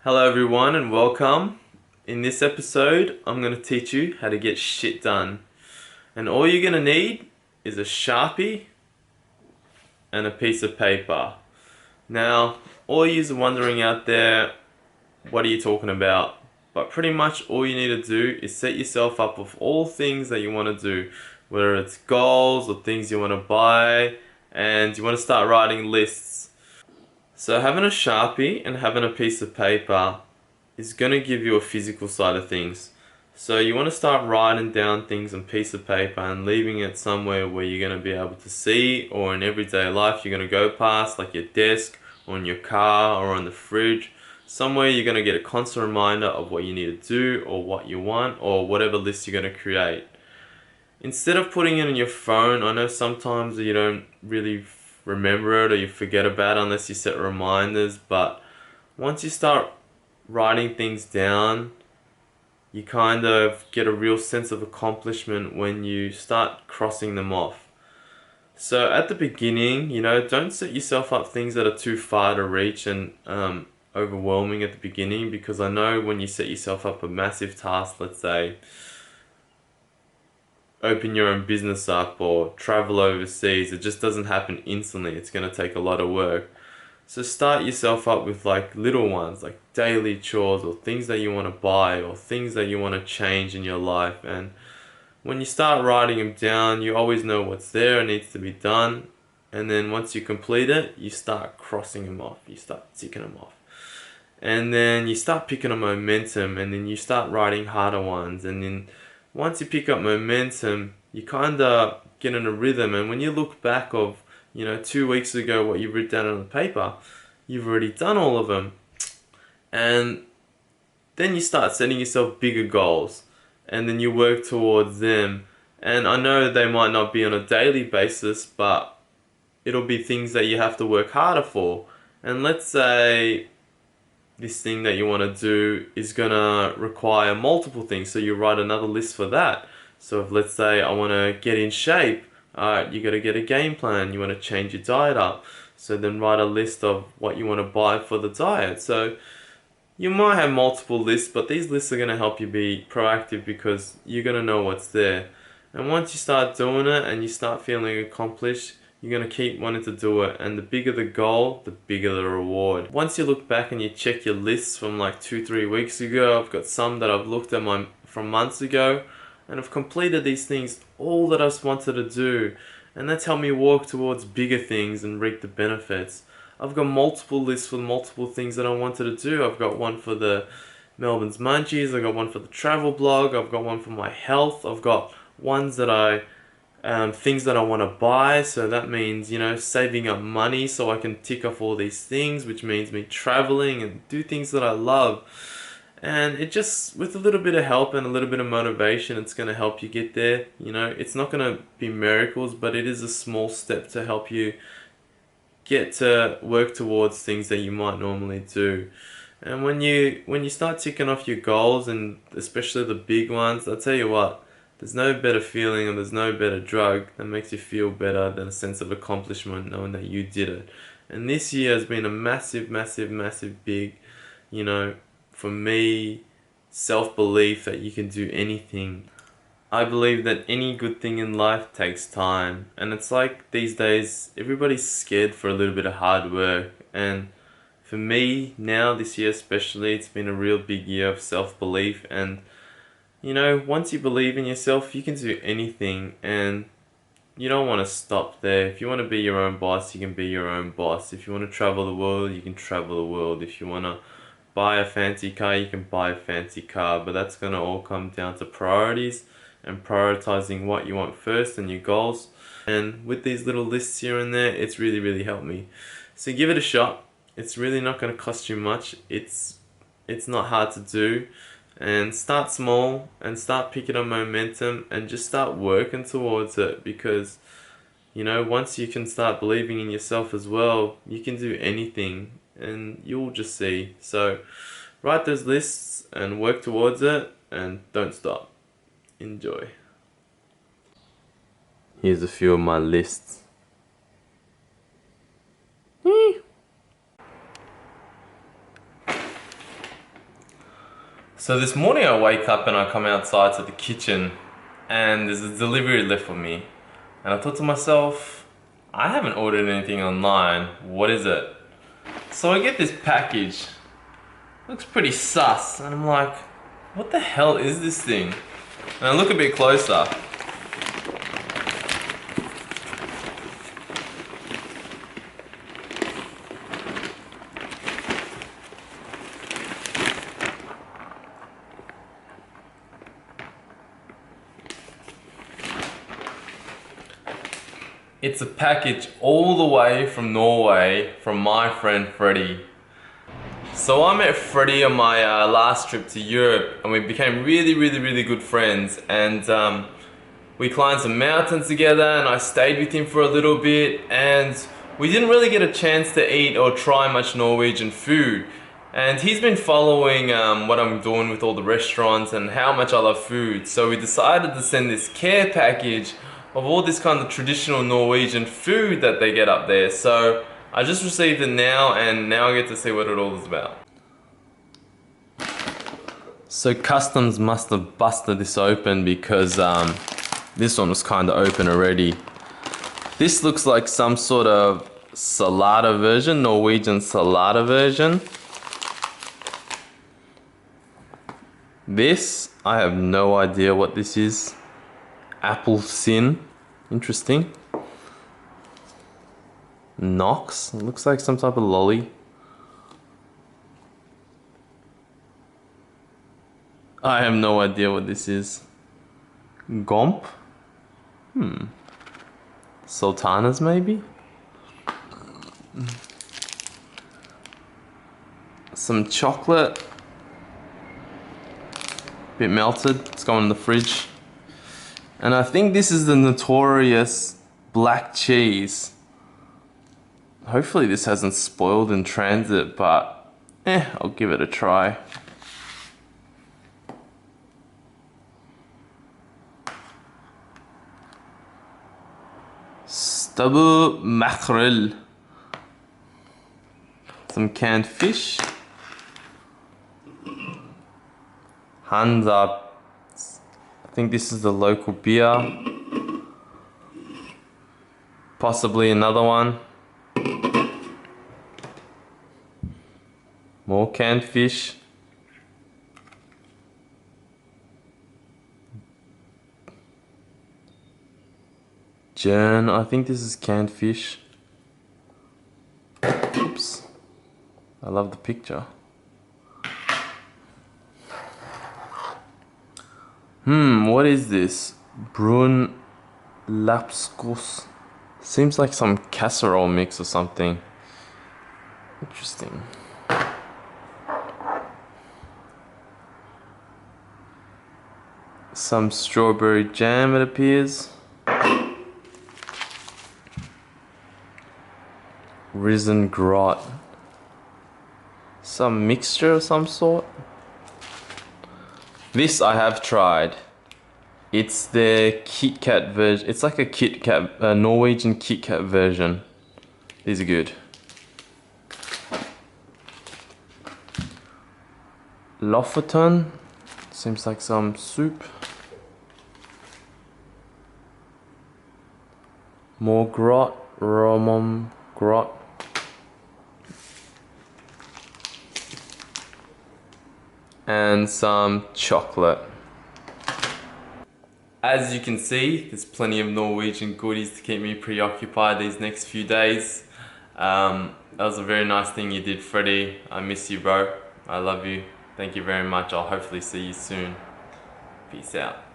Hello everyone and welcome. In this episode, I'm going to teach you how to get shit done. And all you're going to need is a Sharpie and a piece of paper. Now, all you are wondering out there, what are you talking about? But pretty much all you need to do is set yourself up with all things that you want to do. Whether it's goals or things you want to buy, and you want to start writing lists. So having a Sharpie and having a piece of paper is going to give you a physical side of things. So you want to start writing down things on a piece of paper and leaving it somewhere where you're going to be able to see, or in everyday life you're going to go past, like your desk or in your car or on the fridge. Somewhere you're going to get a constant reminder of what you need to do or what you want or whatever list you're going to create. Instead of putting it in your phone, I know sometimes you don't really remember it or you forget about it unless you set reminders, but once you start writing things down, you kind of get a real sense of accomplishment when you start crossing them off. So at the beginning, don't set yourself up things that are too far to reach and overwhelming at the beginning, because I know when you set yourself up a massive task, let's say open your own business up or travel overseas, it just doesn't happen instantly. It's going to take a lot of work. So start yourself up with like little ones, like daily chores or things that you want to buy or things that you want to change in your life. And when you start writing them down, you always know what's there and needs to be done. And then once you complete it, you start crossing them off. You start ticking them off. And then you start picking up momentum, and then you start writing harder ones. And then once you pick up momentum, you kind of get in a rhythm. And when you look back of 2 weeks ago, what you've written down on the paper, you've already done all of them. And then you start setting yourself bigger goals, and then you work towards them. And I know they might not be on a daily basis, but it'll be things that you have to work harder for. And let's say this thing that you want to do is going to require multiple things, so you write another list for that. So if, let's say, I want to get in shape, alright, you got to get a game plan. You want to change your diet up, so then write a list of what you want to buy for the diet. So you might have multiple lists, but these lists are going to help you be proactive because you're going to know what's there. And once you start doing it and you start feeling accomplished, you're going to keep wanting to do it. And the bigger the goal, the bigger the reward. Once you look back and you check your lists from like 2-3 weeks ago, I've got some that I've looked at from months ago, and I've completed these things, all that I just wanted to do. And that's helped me walk towards bigger things and reap the benefits. I've got multiple lists for multiple things that I wanted to do. I've got one for the Melbourne's Munchies, I've got one for the travel blog, I've got one for my health, I've got ones that things that I want to buy. So that means, saving up money so I can tick off all these things, which means me traveling and do things that I love. And it just, with a little bit of help and a little bit of motivation, it's going to help you get there. It's not going to be miracles, but it is a small step to help you get to work towards things that you might normally do. And when you start ticking off your goals, and especially the big ones, I'll tell you what, there's no better feeling and there's no better drug that makes you feel better than a sense of accomplishment knowing that you did it. And this year has been a massive, massive, massive big, for me, self-belief that you can do anything. I believe that any good thing in life takes time, and it's like these days everybody's scared for a little bit of hard work. And for me now, this year especially, it's been a real big year of self-belief. And once you believe in yourself, you can do anything, and you don't want to stop there. If you want to be your own boss, you can be your own boss. If you want to travel the world, you can travel the world. If you want to buy a fancy car, you can buy a fancy car. But that's going to all come down to priorities and prioritizing what you want first and your goals. And with these little lists here and there, it's really, really helped me. So give it a shot. It's really not going to cost you much. It's not hard to do. And start small and start picking up momentum and just start working towards it, because once you can start believing in yourself as well, you can do anything, and you'll just see. So write those lists and work towards it, and don't stop. Enjoy. Here's a few of my lists. So this morning I wake up and I come outside to the kitchen and there's a delivery left for me. And I thought to myself, I haven't ordered anything online. What is it? So I get this package. Looks pretty sus. And I'm like, what the hell is this thing? And I look a bit closer. It's a package all the way from Norway from my friend Freddie. So I met Freddie on my last trip to Europe and we became really good friends, and we climbed some mountains together and I stayed with him for a little bit, and we didn't really get a chance to eat or try much Norwegian food. And he's been following what I'm doing with all the restaurants and how much I love food. So we decided to send this care package of all this kind of traditional Norwegian food that they get up there. So I just received it now, and now I get to see what it all is about. So customs must have busted this open because this one was kind of open already. This looks like some sort of salada version, Norwegian salada version. This, I have no idea what this is. Apple sin, interesting. Nox, it looks like some type of lolly. I have no idea what this is. Gomp? Sultanas maybe? Some chocolate. Bit melted, it's going in the fridge. And I think this is the notorious black cheese. Hopefully this hasn't spoiled in transit, but I'll give it a try. Stubble mackerel. Some canned fish. Hands up. I think this is the local beer. Possibly another one. More canned fish. Jern, I think this is canned fish. Oops. I love the picture. What is this? Brun lapskos. Seems like some casserole mix or something. Interesting. Some strawberry jam, it appears. Risen grot. Some mixture of some sort. This I have tried. It's the Kit Kat version. It's like a Kit Kat, a Norwegian Kit Kat version. These are good. Lofoten. Seems like some soup. More grot. Romom grot. And some chocolate. As you can see, there's plenty of Norwegian goodies to keep me preoccupied these next few days. That was a very nice thing you did, Freddie. I miss you, bro. I love you. Thank you very much. I'll hopefully see you soon. Peace out.